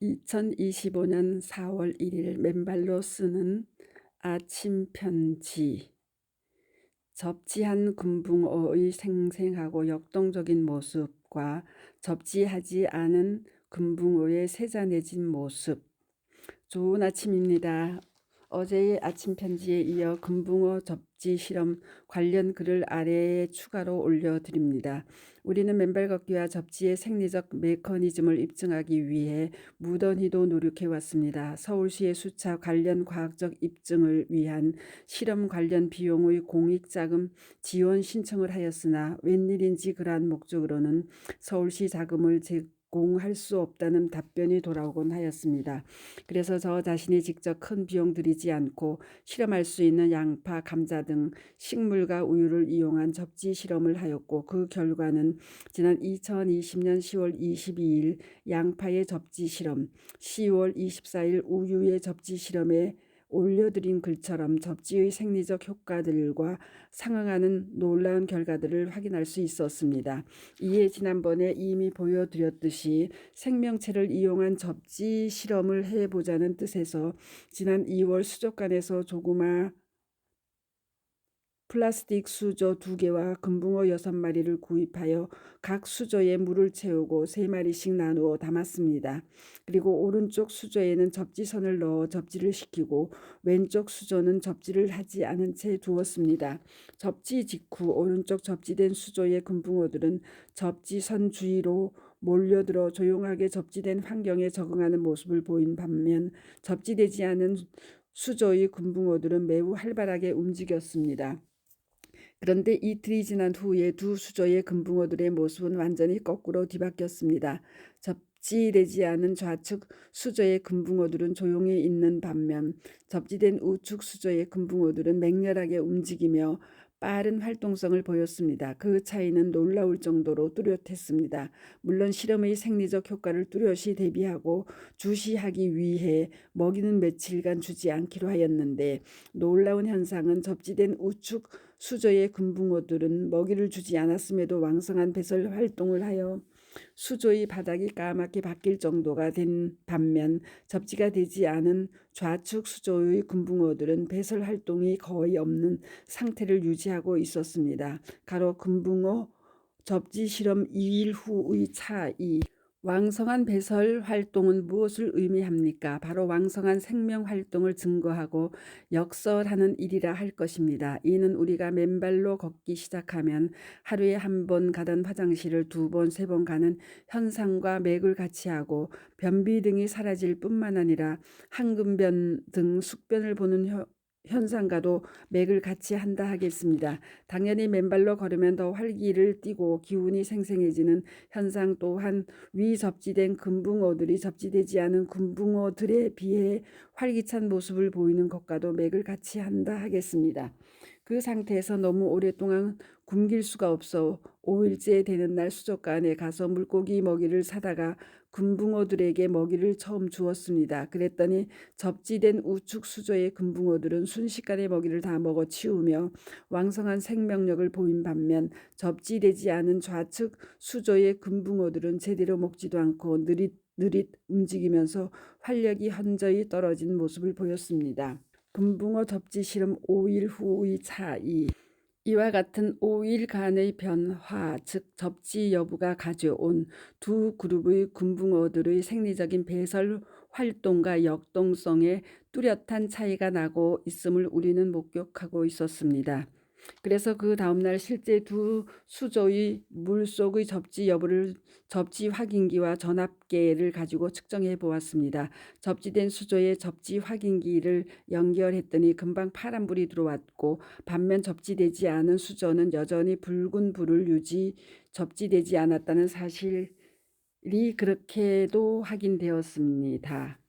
2025년 4월 1일 맨발로 쓰는 아침 편지. 접지한 금붕어의 생생하고 역동적인 모습과 접지하지 않은 금붕어의 세잔해진 모습. 좋은 아침입니다. 어제의 아침 편지에 이어 금붕어 접지 실험 관련 글을 아래에 추가로 올려드립니다. 우리는 맨발 걷기와 접지의 생리적 메커니즘을 입증하기 위해 무던히도 노력해왔습니다. 서울시의 수차 관련 과학적 입증을 위한 실험 관련 비용의 공익자금 지원 신청을 하였으나 웬일인지 그러한 목적으로는 서울시 자금을 제공할 수 없다는 답변이 돌아오곤 하였습니다. 그래서 저 자신이 직접 큰 비용 들이지 않고 실험할 수 있는 양파, 감자 등 식물과 우유를 이용한 접지 실험을 하였고, 그 결과는 지난 2020년 10월 22일 양파의 접지 실험, 10월 24일 우유의 접지 실험에 올려드린 글처럼 접지의 생리적 효과들과 상응하는 놀라운 결과들을 확인할 수 있었습니다. 이에 지난번에 이미 보여드렸듯이 생명체를 이용한 접지 실험을 해보자는 뜻에서 지난 2월 수족관에서 조그마 플라스틱 수저 2개와 금붕어 6마리를 구입하여 각 수저에 물을 채우고 3마리씩 나누어 담았습니다. 그리고 오른쪽 수저에는 접지선을 넣어 접지를 시키고 왼쪽 수저는 접지를 하지 않은 채 두었습니다. 접지 직후 오른쪽 접지된 수조의 금붕어들은 접지선 주위로 몰려들어 조용하게 접지된 환경에 적응하는 모습을 보인 반면, 접지되지 않은 수조의 금붕어들은 매우 활발하게 움직였습니다. 그런데 이틀이 지난 후에 두 수조의 금붕어들의 모습은 완전히 거꾸로 뒤바뀌었습니다. 접지되지 않은 좌측 수조의 금붕어들은 조용히 있는 반면, 접지된 우측 수조의 금붕어들은 맹렬하게 움직이며 빠른 활동성을 보였습니다. 그 차이는 놀라울 정도로 뚜렷했습니다. 물론 실험의 생리적 효과를 뚜렷이 대비하고 주시하기 위해 먹이는 며칠간 주지 않기로 하였는데, 놀라운 현상은 접지된 우측 수조의 금붕어들은 먹이를 주지 않았음에도 왕성한 배설 활동을 하여 수조의 바닥이 까맣게 바뀔 정도가 된 반면, 접지가 되지 않은 좌측 수조의 금붕어들은 배설 활동이 거의 없는 상태를 유지하고 있었습니다. 가로 금붕어 접지 실험 2일 후의 차이. 왕성한 배설 활동은 무엇을 의미합니까? 바로 왕성한 생명 활동을 증거하고 역설하는 일이라 할 것입니다. 이는 우리가 맨발로 걷기 시작하면 하루에 한 번 가던 화장실을 2번, 3번 가는 현상과 맥을 같이 하고, 변비 등이 사라질 뿐만 아니라 항근변 등 숙변을 보는 현상과도 맥을 같이 한다 하겠습니다. 당연히 맨발로 걸으면 더 활기를 띠고 기운이 생생해지는 현상 또한 위 접지된 금붕어들이 접지되지 않은 금붕어들에 비해 활기찬 모습을 보이는 것과도 맥을 같이 한다 하겠습니다. 그 상태에서 너무 오랫동안 굶길 수가 없어 5일째 되는 날 수족관에 가서 물고기 먹이를 사다가 금붕어들에게 먹이를 처음 주었습니다. 그랬더니 접지된 우측 수조의 금붕어들은 순식간에 먹이를 다 먹어 치우며 왕성한 생명력을 보인 반면, 접지되지 않은 좌측 수조의 금붕어들은 제대로 먹지도 않고 느릿느릿 움직이면서 활력이 현저히 떨어진 모습을 보였습니다. 금붕어 접지 실험 5일 후의 차이. 이와 같은 5일간의 변화, 즉 접지 여부가 가져온 두 그룹의 금붕어들의 생리적인 배설 활동과 역동성에 뚜렷한 차이가 나고 있음을 우리는 목격하고 있었습니다. 그래서 그 다음날 실제 두 수조의 물속의 접지 여부를 접지 확인기와 전압계를 가지고 측정해 보았습니다. 접지된 수조에 접지 확인기를 연결했더니 금방 파란불이 들어왔고, 반면 접지되지 않은 수조는 여전히 붉은 불을 접지되지 않았다는 사실이 그렇게도 확인되었습니다.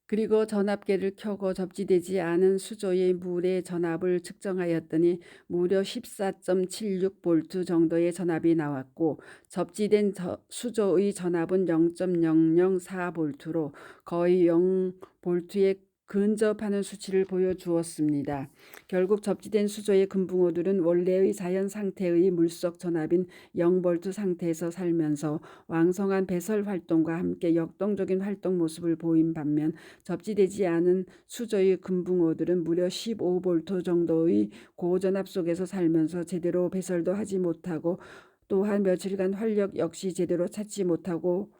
그리고 전압계를 켜고 접지되지 않은 수조의 물의 전압을 측정하였더니 무려 14.76V 정도의 전압이 나왔고, 접지된 수조의 전압은 0.004V로 거의 0V에 근접하는 수치를 보여주었습니다. 결국 접지된 수조의 금붕어들은 원래의 자연 상태의 물속 전압인 0V 상태에서 살면서 왕성한 배설 활동과 함께 역동적인 활동 모습을 보인 반면 접지되지 않은 수조의 금붕어들은 무려 15V 정도의 고전압 속에서 살면서 제대로 배설도 하지 못하고 또한 며칠간 활력 역시 제대로 찾지 못하고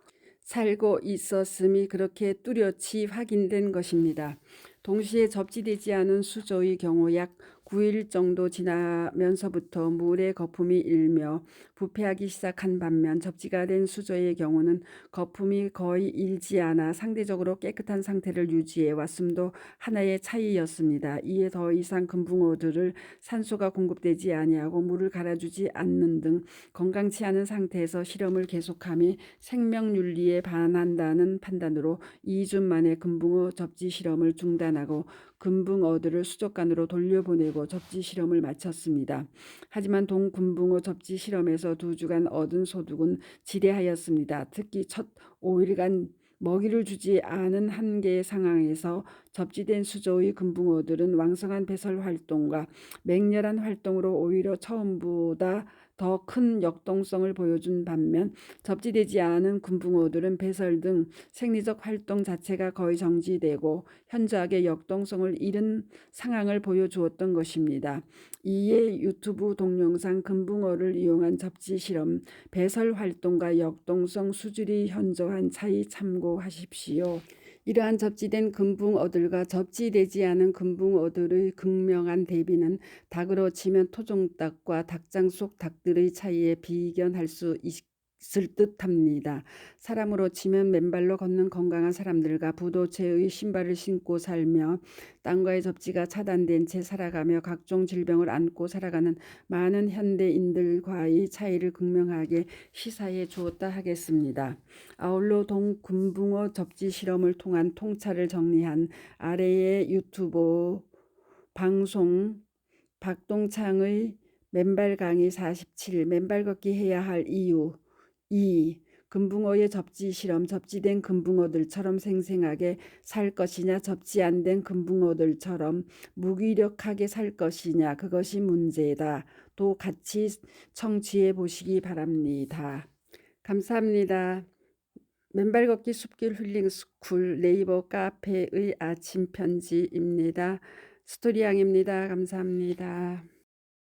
살고 있었음이 그렇게 뚜렷이 확인된 것입니다. 동시에 접지되지 않은 수조의 경우 약 9일 정도 지나면서부터 물의 거품이 일며 부패하기 시작한 반면 접지가 된 수조의 경우는 거품이 거의 일지 않아 상대적으로 깨끗한 상태를 유지해 왔음도 하나의 차이였습니다. 이에 더 이상 금붕어들을 산소가 공급되지 아니하고 물을 갈아주지 않는 등 건강치 않은 상태에서 실험을 계속함이 생명윤리에 반한다는 판단으로 2주 만에 금붕어 접지 실험을 중단하고 금붕어들을 수족관으로 돌려보내고 접지 실험을 마쳤습니다. 하지만 동금붕어 접지 실험에서 2주간 얻은 소득은 지대하였습니다. 특히 첫 5일간 먹이를 주지 않은 한계의 상황에서 접지된 수조의 금붕어들은 왕성한 배설 활동과 맹렬한 활동으로 오히려 처음보다 더 큰 역동성을 보여준 반면 접지되지 않은 금붕어들은 배설 등 생리적 활동 자체가 거의 정지되고 현저하게 역동성을 잃은 상황을 보여주었던 것입니다. 이에 유튜브 동영상 금붕어를 이용한 접지 실험, 배설 활동과 역동성 수질이 현저한 차이 참고하십시오. 이러한 접지된 금붕어들과 접지되지 않은 금붕어들의 극명한 대비는 닭으로 치면 토종닭과 닭장 속 닭들의 차이에 비견할 수 있을 듯합니다. 사람으로 치면 맨발로 걷는 건강한 사람들과 부도체의 신발을 신고 살며 땅과의 접지가 차단된 채 살아가며 각종 질병을 안고 살아가는 많은 현대인들과의 차이를 극명하게 시사해 주었다 하겠습니다. 아울러 동금붕어 접지 실험을 통한 통찰을 정리한 아래의 유튜브 방송 박동창의 맨발 강의 47 맨발 걷기 해야 할 이유 2. 금붕어의 접지 실험 접지된 금붕어들처럼 생생하게 살 것이냐 접지 안 된 금붕어들처럼 무기력하게 살 것이냐 그것이 문제다. 또 같이 청취해 보시기 바랍니다. 감사합니다. 맨발 걷기 숲길 힐링 스쿨 네이버 카페의 아침 편지입니다. 스토리양입니다. 감사합니다.